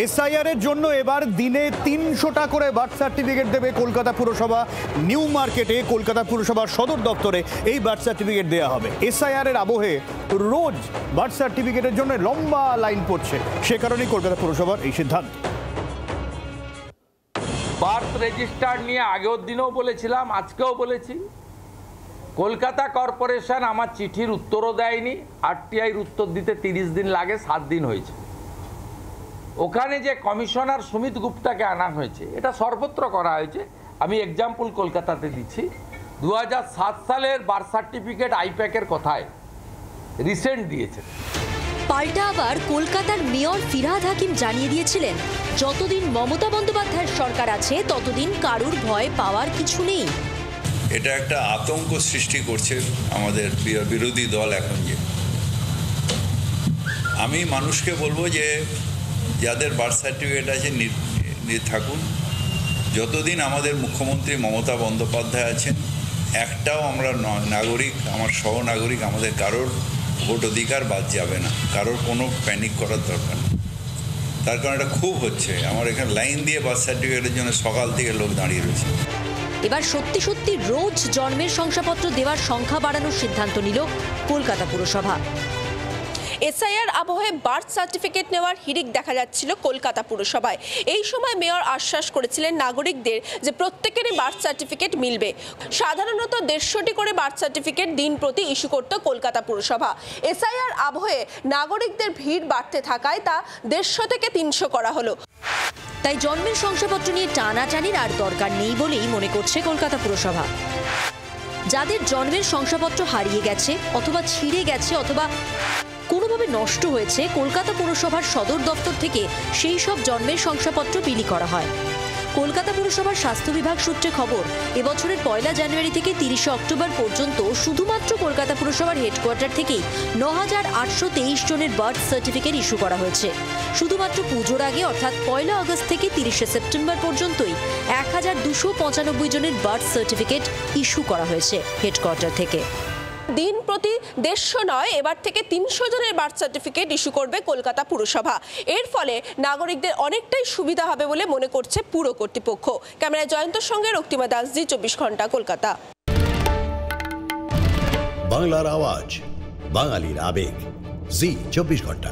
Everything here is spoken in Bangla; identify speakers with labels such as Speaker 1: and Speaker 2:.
Speaker 1: এসআইআর এর জন্য এবার দিনে ৩০০টা করে বার্থ সার্টিফিকেট দেবে কলকাতা পুরসভা। নিউ মার্কেটে কলকাতা পুরসভার সদর দপ্তরে এই বার্থ সার্টিফিকেট দেওয়া হবে। এসআইআর এর আবহে রোজ বার্থ সার্টিফিকেটের জন্য লম্বা লাইন পড়ছে, সে কারণেই কলকাতা পুরসভার এই সিদ্ধান্ত।
Speaker 2: বার্থ রেজিস্টার নিয়ে আগের দিনেও বলেছিলাম, আজকেও বলেছি, কলকাতা কর্পোরেশন আমার চিঠির উত্তরও দেয়নি। আরটিআইয়ের উত্তর দিতে 30 দিন লাগে, 7 দিন হয়েছে। ওখানে যে কমিশনার সুমিত গুপ্তাকে আনা হয়েছে, এটা সর্বত্র করা হয়েছে। আমি এক্সাম্পল কলকাতাতে দিচ্ছি। 2007 সালের বার্থ সার্টিফিকেট আইপ্যাকের কথায় রিসেন্ট দিয়েছে।
Speaker 3: পাল্টা আবার কলকাতার মেয়র ফিরহাদ হাকিম জানিয়ে দিয়েছিলেন, যতদিন মমতা বন্দ্যোপাধ্যায়ের সরকার আছে ততদিন কারুর ভয় পাওয়ার কিছু নেই।
Speaker 4: এটা একটা আতঙ্ক সৃষ্টি করছে আমাদের বিরোধী দল এখন। যে আমি মানুষকে বলবো যে যাদের বার্থ সার্টিফিকেট আছে থাকুন। যতদিন আমাদের মুখ্যমন্ত্রী মমতা বন্দ্যোপাধ্যায় আছেন, একটাও আমরা নাগরিক, আমার সহনাগরিক, আমাদের কারোর ভোট অধিকার বাদ যাবে না। কারোর কোনো প্যানিক করার দরকার নেই। তার কারণ এটা খুব হচ্ছে। আমার এখানে লাইন দিয়ে বার্থ সার্টিফিকেটের জন্য সকাল থেকে লোক দাঁড়িয়ে রয়েছে।
Speaker 3: এবার সত্যি সত্যি রোজ জন্মের শংসাপত্র দেওয়ার সংখ্যা বাড়ানোর সিদ্ধান্ত নিল কলকাতা পুরসভা।
Speaker 5: এসআইআর আবহে বার্থ সার্টিফিকেট নেওয়ার হিড়িক দেখা যাচ্ছিল কলকাতা পুরসভায়। এই সময় মেয়র আশ্বাস করেছিলেন নাগরিকদের যে প্রত্যেকেরই বার্থ সার্টিফিকেট মিলবে। সাধারণত 150টি করে বার্থ সার্টিফিকেট দিন প্রতি ইস্যু করত কলকাতা পুরসভা। এসআইআর আবহে নাগরিকদের ভিড় বাড়তে থাকায় তা 150 থেকে 300 করা হলো।
Speaker 3: তাই জন্মের শংসাপত্র নিয়ে টানাটানির আর দরকার নেই বলেই মনে করছে কলকাতা পুরসভা। যাদের জন্মের শংসাপত্র হারিয়ে গেছে অথবা ছিঁড়ে গেছে অথবা কোনোভাবে নষ্ট হয়েছে, কলকাতা পুরসভার সদর দপ্তর থেকে সেই সব জন্মের শংসাপত্র বিলি করা হয়। কলকাতা পুরসভার স্বাস্থ্য বিভাগ সূত্রে খবর, এবছরের 1 জানুয়ারি থেকে 30 অক্টোবর পর্যন্ত শুধুমাত্র কলকাতা পুরসভার হেডকোয়ার্টার থেকেই 9823 জনের বার্থ সার্টিফিকেট ইস্যু করা হয়েছে। শুধুমাত্র পুজোর আগে অর্থাৎ 1 আগস্ট থেকে 30 সেপ্টেম্বর পর্যন্তই 1295 জনের বার্থ সার্টিফিকেট ইস্যু করা হয়েছে হেডকোয়ার্টার থেকে।
Speaker 5: দিন প্রতি 150 নয়, এবার থেকে 300 জনের বার্থ সার্টিফিকেট ইস্যু করবে কলকাতা পুরসভা। এর ফলে নাগরিকদের অনেকটাই সুবিধা হবে বলে মনে করছে পুর কর্তৃপক্ষ। ক্যামেরায় জয়ন্তর সঙ্গে রক্তিমা দাস, জি 24 ঘন্টা, কলকাতা।
Speaker 6: বাংলার আওয়াজ, বাঙালির আবেগ, জি 24 ঘন্টা।